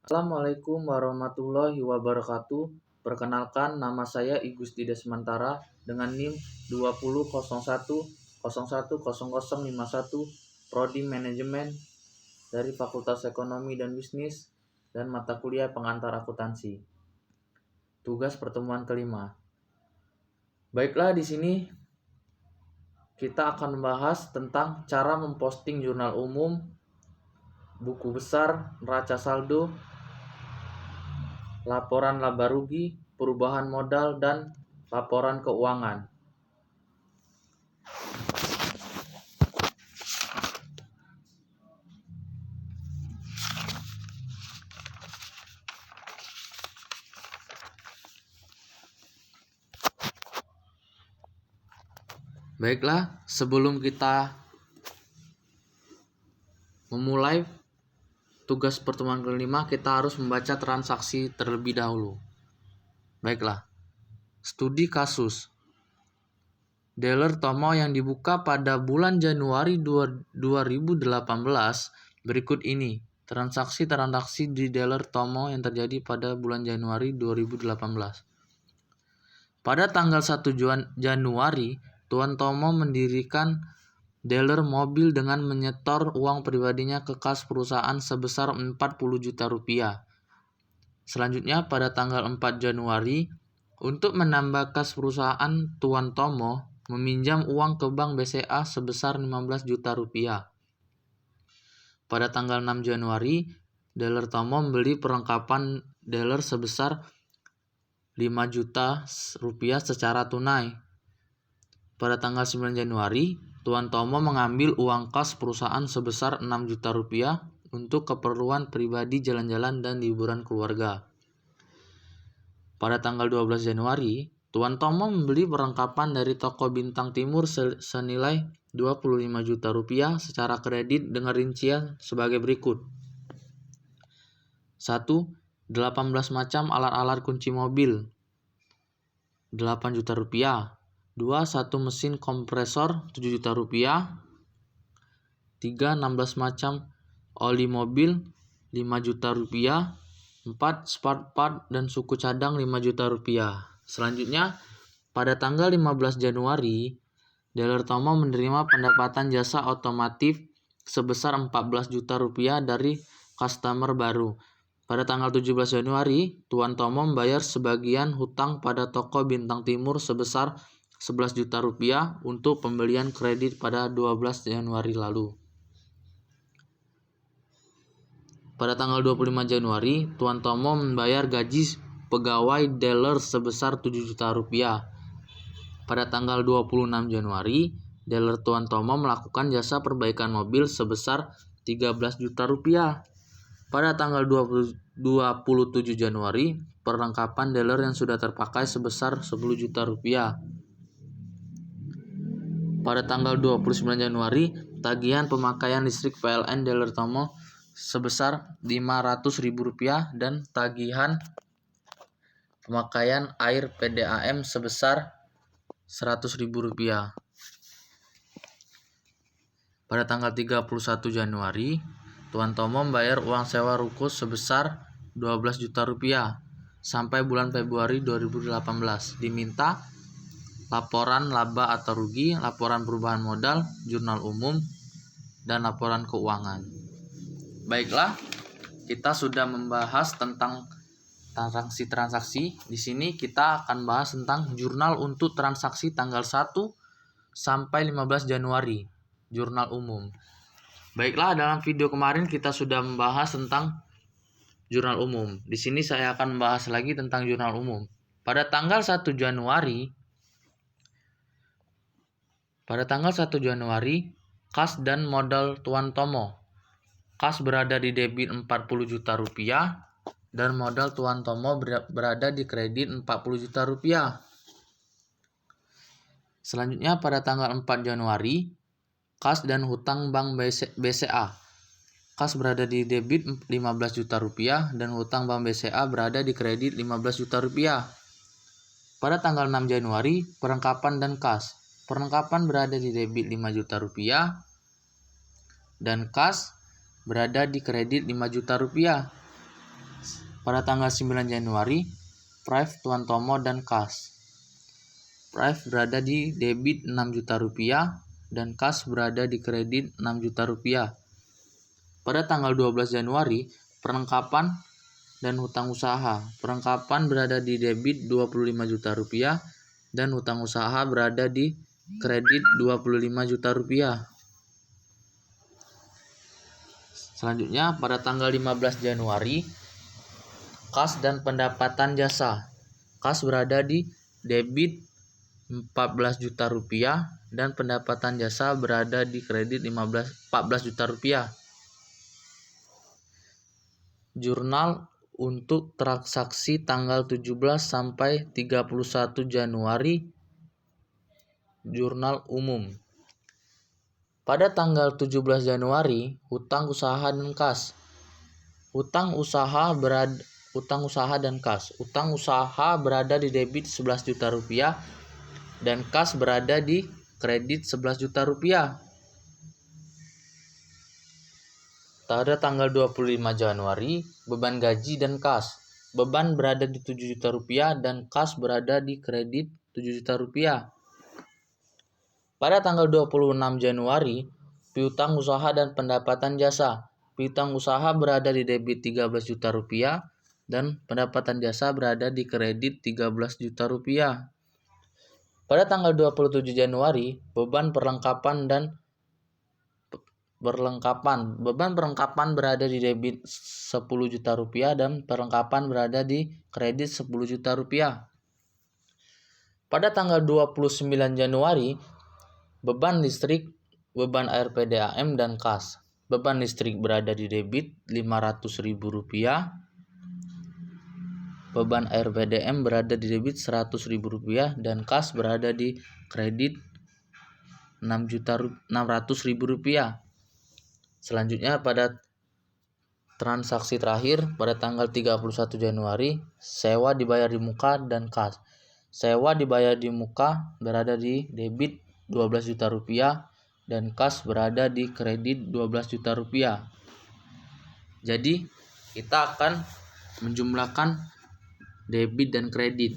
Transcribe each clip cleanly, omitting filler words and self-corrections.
Assalamualaikum warahmatullahi wabarakatuh. Perkenalkan, nama saya Igus Didesmantara dengan NIM 2001010051, Prodi Manajemen dari Fakultas Ekonomi dan Bisnis dan mata kuliah pengantar akuntansi. Tugas pertemuan kelima. Baiklah, di sini kita akan membahas tentang cara memposting jurnal umum, buku besar, neraca saldo, laporan laba rugi, perubahan modal, dan laporan keuangan. Baiklah, sebelum kita memulai tugas pertemuan kelima, kita harus membaca transaksi terlebih dahulu. Baiklah, studi kasus dealer Tomo yang dibuka pada bulan Januari 2018 berikut ini. Transaksi di dealer Tomo yang terjadi pada bulan Januari 2018. Pada tanggal 1 Januari, Tuan Tomo mendirikan dealer mobil dengan menyetor uang pribadinya ke kas perusahaan sebesar 40 juta rupiah. Selanjutnya pada tanggal 4 Januari, untuk menambah kas perusahaan, Tuan Tomo meminjam uang ke Bank BCA sebesar 15 juta rupiah. Pada tanggal 6 Januari, dealer Tomo membeli perlengkapan dealer sebesar 5 juta rupiah secara tunai. Pada tanggal 9 Januari, Tuan Tomo mengambil uang kas perusahaan sebesar 6 juta rupiah untuk keperluan pribadi jalan-jalan dan liburan keluarga. Pada tanggal 12 Januari, Tuan Tomo membeli perlengkapan dari toko Bintang Timur senilai 25 juta rupiah secara kredit dengan rincian sebagai berikut. 1. 18 macam alat-alat kunci mobil 8 juta rupiah. 2. 1 mesin kompresor 7 juta rupiah. 3. 16 macam oli mobil 5 juta rupiah. 4. Spare part dan suku cadang 5 juta rupiah. Selanjutnya, pada tanggal 15 Januari, dealer Tomo menerima pendapatan jasa otomotif sebesar 14 juta rupiah dari customer baru. Pada tanggal 17 Januari, Tuan Tomo membayar sebagian hutang pada toko Bintang Timur sebesar 11 juta rupiah untuk pembelian kredit pada 12 Januari lalu. Pada tanggal 25 Januari, Tuan Tomo membayar gaji pegawai dealer sebesar 7 juta rupiah. Pada tanggal 26 Januari, dealer Tuan Tomo melakukan jasa perbaikan mobil sebesar 13 juta rupiah. Pada tanggal 27 Januari, perlengkapan dealer yang sudah terpakai sebesar 10 juta rupiah. Pada tanggal 29 Januari, tagihan pemakaian listrik PLN dealer Tomo sebesar Rp500.000 dan tagihan pemakaian air PDAM sebesar Rp100.000. Pada tanggal 31 Januari, Tuan Tomo membayar uang sewa ruko sebesar Rp12 juta sampai bulan Februari 2018. Diminta laporan laba atau rugi, laporan perubahan modal, jurnal umum, dan laporan keuangan. Baiklah, kita sudah membahas tentang transaksi-transaksi. Di sini kita akan bahas tentang jurnal untuk transaksi tanggal 1 sampai 15 Januari, jurnal umum. Baiklah, dalam video kemarin kita sudah membahas tentang jurnal umum. Di sini saya akan membahas lagi tentang jurnal umum. Pada tanggal 1 Januari, kas dan modal Tuan Tomo. Kas berada di debit 40 juta rupiah dan modal Tuan Tomo berada di kredit 40 juta rupiah. Selanjutnya pada tanggal 4 Januari, kas dan hutang Bank BCA. Kas berada di debit 15 juta rupiah dan hutang Bank BCA berada di kredit 15 juta rupiah. Pada tanggal 6 Januari, perlengkapan dan kas. Perlengkapan berada di debit 5 juta rupiah dan kas berada di kredit 5 juta rupiah. Pada tanggal 9 Januari, Prive, Tuan Tomo, dan kas. Prive berada di debit 6 juta rupiah dan kas berada di kredit 6 juta rupiah. Pada tanggal 12 Januari, perlengkapan dan hutang usaha. Perlengkapan berada di debit 25 juta rupiah dan hutang usaha berada di kredit 25 juta rupiah. Selanjutnya pada tanggal 15 Januari, kas dan pendapatan jasa. Kas berada di debit 14 juta rupiah dan pendapatan jasa berada di kredit 14 juta rupiah. Jurnal untuk transaksi tanggal 17 sampai 31 Januari. Jurnal umum. Pada tanggal 17 Januari, hutang usaha dan kas. Hutang usaha dan kas. Hutang usaha berada di debit 11 juta rupiah dan kas berada di kredit 11 juta rupiah. Pada tanggal 25 Januari, beban gaji dan kas. Beban berada di 7 juta rupiah dan kas berada di kredit 7 juta rupiah. Pada tanggal 26 Januari, piutang usaha dan pendapatan jasa. Piutang usaha berada di debit 13 juta rupiah dan pendapatan jasa berada di kredit 13 juta rupiah. Pada tanggal 27 Januari, beban perlengkapan berada di debit 10 juta rupiah dan perlengkapan berada di kredit 10 juta rupiah. Pada tanggal 29 Januari, beban listrik, beban air PDAM dan kas. Beban listrik berada di debit Rp500.000. Beban air PDAM berada di debit Rp100.000 dan kas berada di kredit Rp600.000. Selanjutnya pada transaksi terakhir pada tanggal 31 Januari, sewa dibayar di muka dan kas. Sewa dibayar di muka berada di debit Rp12 juta dan kas berada di kredit Rp12 juta. Jadi kita akan menjumlahkan debit dan kredit.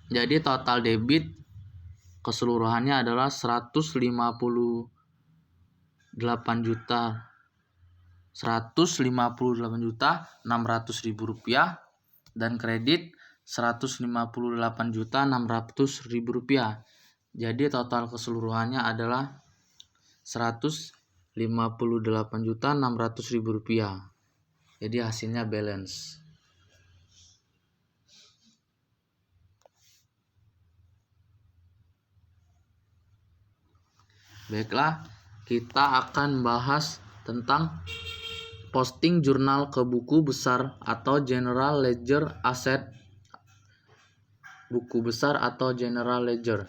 Jadi total debit keseluruhannya adalah Rp158.600.000 dan kredit Rp158.600.000. Jadi total keseluruhannya adalah Rp158.600.000. Jadi hasilnya balance. Baiklah, kita akan bahas tentang posting jurnal ke buku besar atau general ledger aset. Buku besar atau general ledger.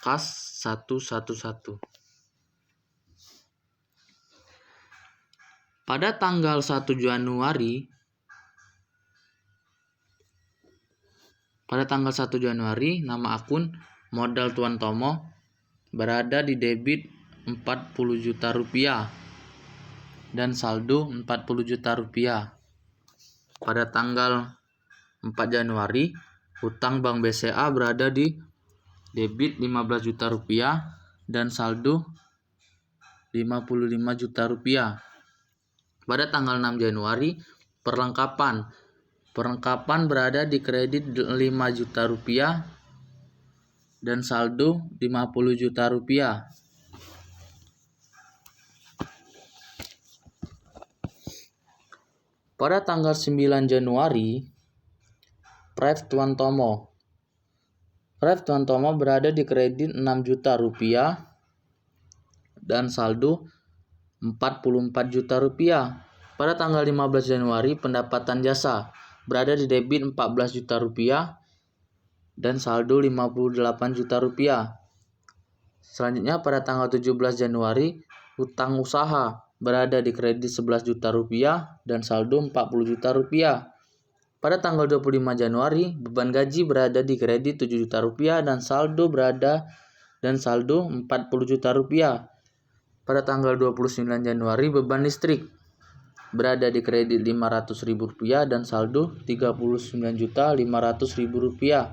Kas 111. Pada tanggal 1 Januari, nama akun modal Tuan Tomo berada di debit Rp40 juta dan saldo Rp40 juta. Pada tanggal 4 Januari, hutang Bank BCA berada di debit Rp15 juta dan saldo Rp55 juta. Pada tanggal 6 Januari, perlengkapan berada di kredit Rp5 juta dan saldo Rp50 juta. Pada tanggal 9 Januari, Prive Tuan Tomo berada di kredit Rp6 juta dan saldo Rp44 juta. Pada tanggal 15 Januari, pendapatan jasa berada di debit Rp14 juta dan saldo Rp58 juta. Selanjutnya pada tanggal 17 Januari, hutang usaha berada di kredit Rp11 juta dan saldo Rp40 juta. Pada tanggal 25 Januari, beban gaji berada di kredit Rp7 juta dan saldo Rp40 juta. Pada tanggal 29 Januari, beban listrik berada di kredit Rp500.000 dan saldo Rp39.500.000.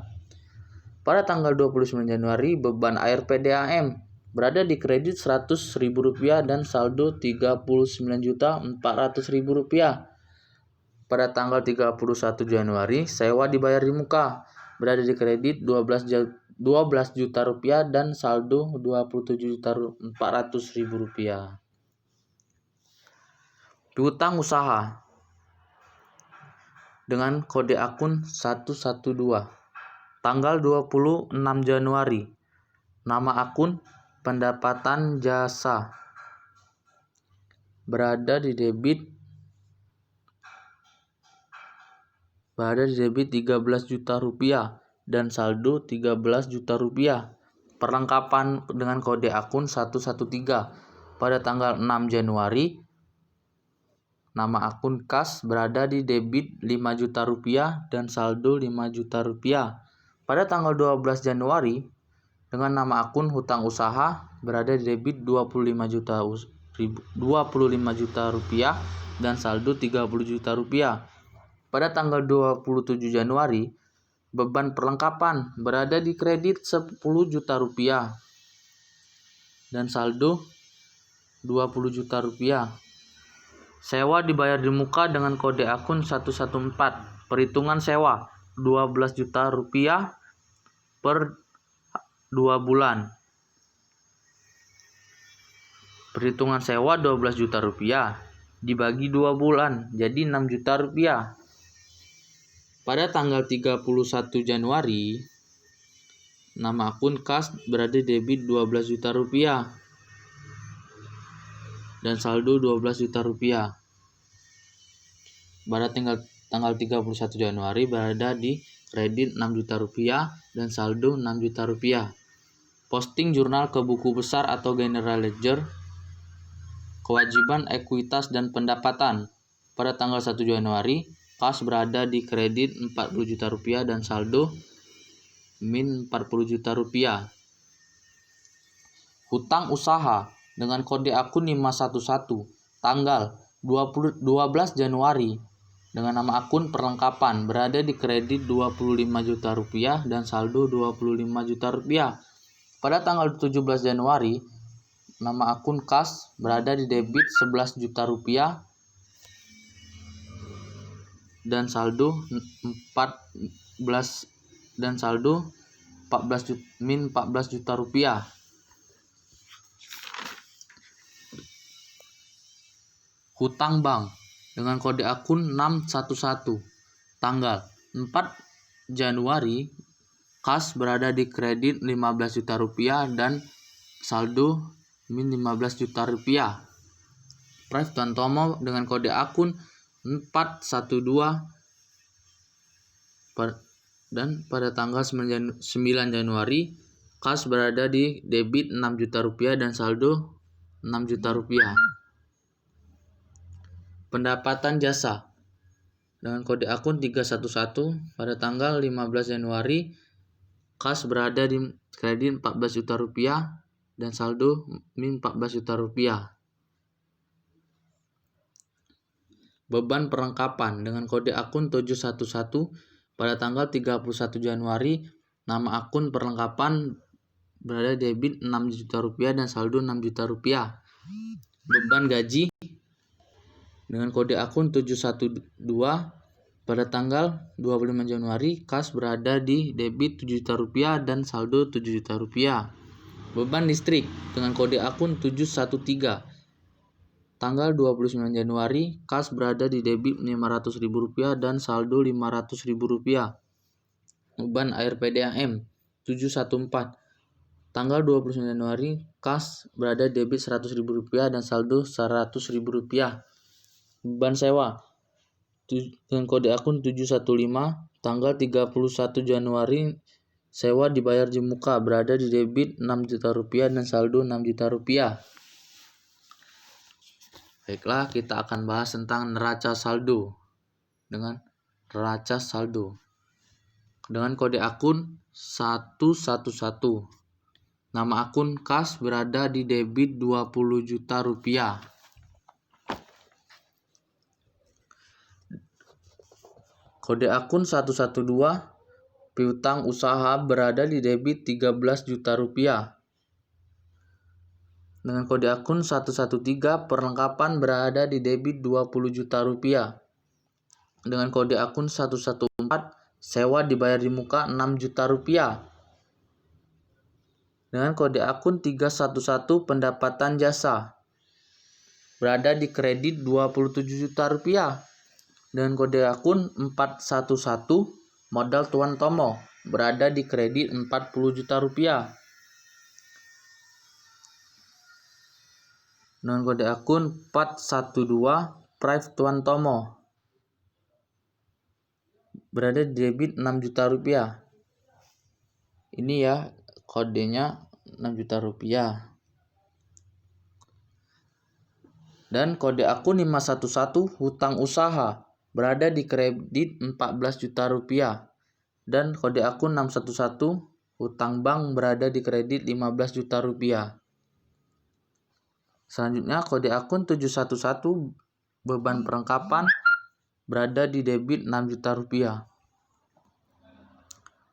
Pada tanggal 29 Januari, beban ARPDAM berada di kredit Rp100.000 dan saldo Rp39.400.000. Pada tanggal 31 Januari, sewa dibayar di muka berada di kredit Rp12 juta dan saldo Rp27.400.000. Piutang usaha dengan kode akun 112. Tanggal 26 Januari. Nama akun pendapatan jasa. Berada di debit Rp13 juta dan saldo Rp13 juta. Perlengkapan dengan kode akun 113. Pada tanggal 6 Januari, nama akun kas berada di debit Rp5 juta dan saldo Rp5 juta. Pada tanggal 12 Januari, dengan nama akun hutang usaha berada di debit Rp25 juta dan saldo Rp30 juta. Pada tanggal 27 Januari, beban perlengkapan berada di kredit Rp10 juta dan saldo Rp20 juta. Sewa dibayar di muka dengan kode akun 114. Perhitungan sewa Rp12 juta per 2 bulan. Perhitungan sewa Rp12 juta dibagi 2 bulan jadi Rp6 juta. Pada tanggal 31 Januari, nama akun kas berada di debit Rp12 juta dan saldo Rp12 juta. Pada tanggal 31 Januari berada di kredit Rp6 juta dan saldo Rp6 juta. Posting jurnal ke buku besar atau general ledger. Kewajiban ekuitas dan pendapatan. Pada tanggal 1 Januari, kas berada di kredit Rp40 juta dan saldo min Rp40 juta. Hutang usaha dengan kode akun 511. Tanggal 12 Januari dengan nama akun perlengkapan berada di kredit Rp25 juta dan saldo Rp25 juta. Pada tanggal 17 Januari, nama akun kas berada di debit Rp11 juta dan saldo min Rp14 juta. Hutang bank dengan kode akun 611. Tanggal 4 Januari, kas berada di kredit Rp15 juta dan saldo min Rp15 juta. Prive Tantomo dengan kode akun 412 dan pada tanggal 9 Januari, kas berada di debit Rp6 juta dan saldo Rp6 juta. Pendapatan jasa dengan kode akun 311. Pada tanggal 15 Januari, kas berada di kredit Rp14 juta dan saldo min Rp14 juta. Beban perlengkapan dengan kode akun 711. Pada tanggal 31 Januari, nama akun perlengkapan berada di debit Rp6 juta dan saldo Rp6 juta. Beban gaji dengan kode akun 712. Pada tanggal 25 Januari, kas berada di debit Rp7 juta dan saldo Rp7 juta. Beban listrik dengan kode akun 713. Tanggal 29 Januari, kas berada di debit Rp500.000 dan saldo Rp500.000. Beban ARPDAM 714. Tanggal 29 Januari, kas berada di debit Rp100.000 dan saldo Rp100.000. Beban sewa dengan kode akun 715. Tanggal 31 Januari, sewa dibayar di muka berada di debit Rp6 juta dan saldo Rp6 juta. Baiklah, kita akan bahas tentang neraca saldo. Dengan neraca saldo dengan kode akun 111. Nama akun kas berada di debit Rp20 juta. Kode akun 112 piutang usaha berada di debit 13 juta rupiah. Dengan kode akun 113 perlengkapan berada di debit 20 juta rupiah. Dengan kode akun 114 sewa dibayar di muka 6 juta rupiah. Dengan kode akun 311 pendapatan jasa berada di kredit 27 juta rupiah. Dengan kode akun 411 modal Tuan Tomo berada di kredit 40 juta rupiah. Dengan kode akun 412 Prive Tuan Tomo berada di debit 6 juta rupiah. Ini ya kodenya 6 juta rupiah. Dan kode akun 511 hutang usaha berada di kredit 14 juta rupiah. Dan kode akun 611 hutang bank berada di kredit 15 juta rupiah. Selanjutnya kode akun 711 beban perlengkapan berada di debit 6 juta rupiah.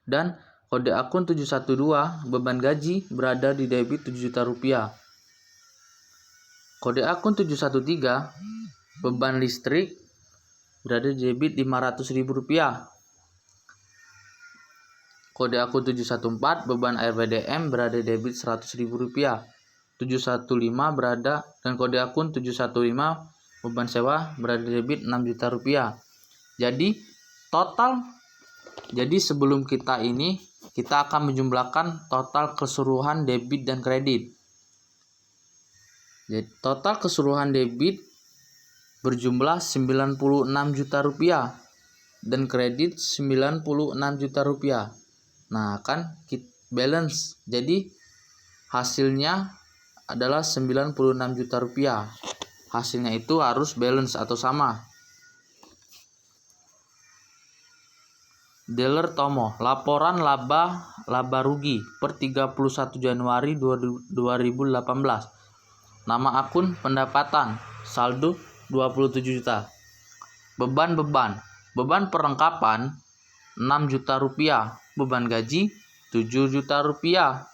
Dan kode akun 712 beban gaji berada di debit 7 juta rupiah. Kode akun 713 beban listrik berada di debit 500.000 rupiah. Kode akun 714 beban air PDM berada di debit 100.000 rupiah. 715 berada dan kode akun 715 beban sewa berada di debit 6 juta rupiah. Jadi sebelum kita akan menjumlahkan total keseluruhan debit dan kredit. Jadi total keseluruhan debit berjumlah 96 juta rupiah dan kredit 96 juta rupiah. Nah, kan balance. Jadi hasilnya adalah 96 juta rupiah. Hasilnya itu harus balance atau sama. Dealer Tomo, laporan laba rugi per 31 Januari 2018. Nama akun pendapatan, saldo 27 juta. Beban perlengkapan 6 juta rupiah. Beban gaji 7 juta rupiah.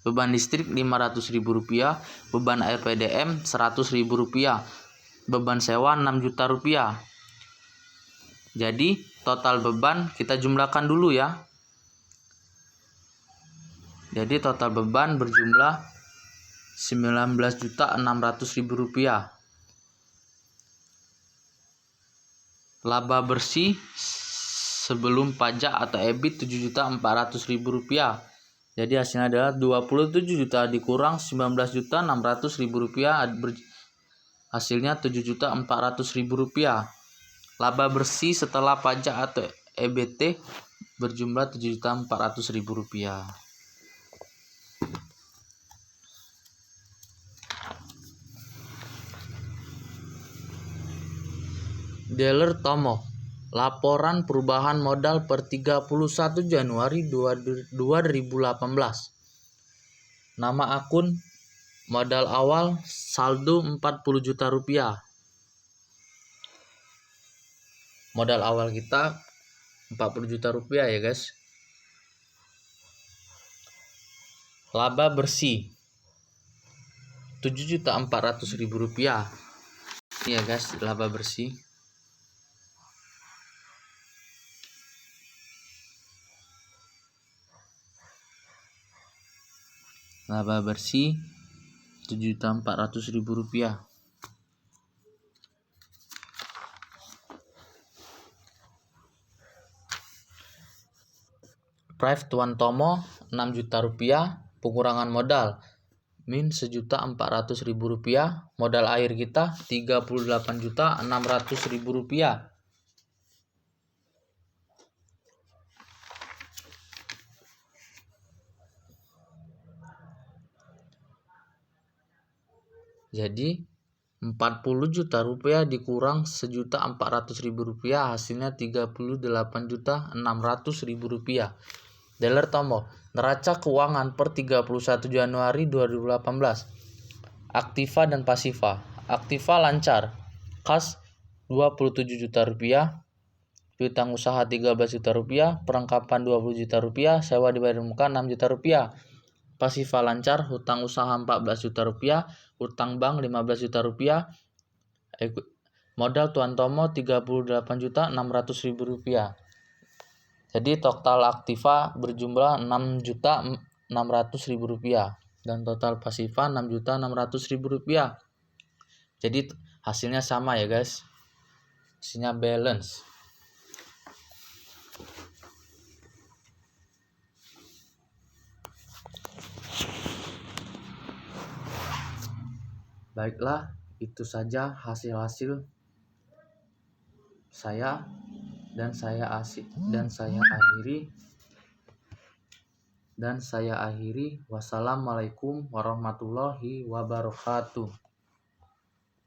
Beban listrik 500.000 rupiah. Beban air PDM 100.000 rupiah. Beban sewa 6 juta rupiah. Jadi total beban kita jumlahkan dulu ya. Jadi total beban berjumlah 19.600.000 rupiah. Laba bersih sebelum pajak atau EBIT 7.400.000 rupiah. Jadi hasilnya adalah 27 juta dikurang 19.600.000 rupiah, hasilnya 7.400.000 rupiah. Laba bersih setelah pajak atau EBT berjumlah 7.400.000 rupiah. Dealer Tomo, laporan perubahan modal per 31 Januari 2018. Nama akun modal awal saldo 40 juta rupiah. Modal awal kita 40 juta rupiah ya guys. Laba bersih 7.400.000 rupiah. Ini ya guys, laba bersih. Laba bersih 7.400.000 rupiah. Prive Tuan Tomo 6 juta rupiah. Pengurangan modal min 1.400.000 rupiah. Modal air kita 38.600.000 rupiah. Jadi 40 juta rupiah dikurang 1.400.000 rupiah, hasilnya 38.600.000 rupiah. Dealer Tomo, neraca keuangan per 31 Januari 2018. Aktiva dan pasifa. Aktiva lancar, kas 27 juta rupiah, piutang usaha 13 juta rupiah, perlengkapan 20 juta rupiah, sewa dibayar muka 6 juta rupiah. Pasifa lancar, hutang usaha 14 juta rupiah, hutang bank 15 juta rupiah, modal Tuan Tomo 38.600.000 rupiah. Jadi total aktiva berjumlah 6.600.000 rupiah dan total pasifa 6.600.000 rupiah. Jadi hasilnya sama ya guys, hasilnya balance. Baiklah, itu saja hasil-hasil saya dan saya akhiri. Wassalamualaikum warahmatullahi wabarakatuh.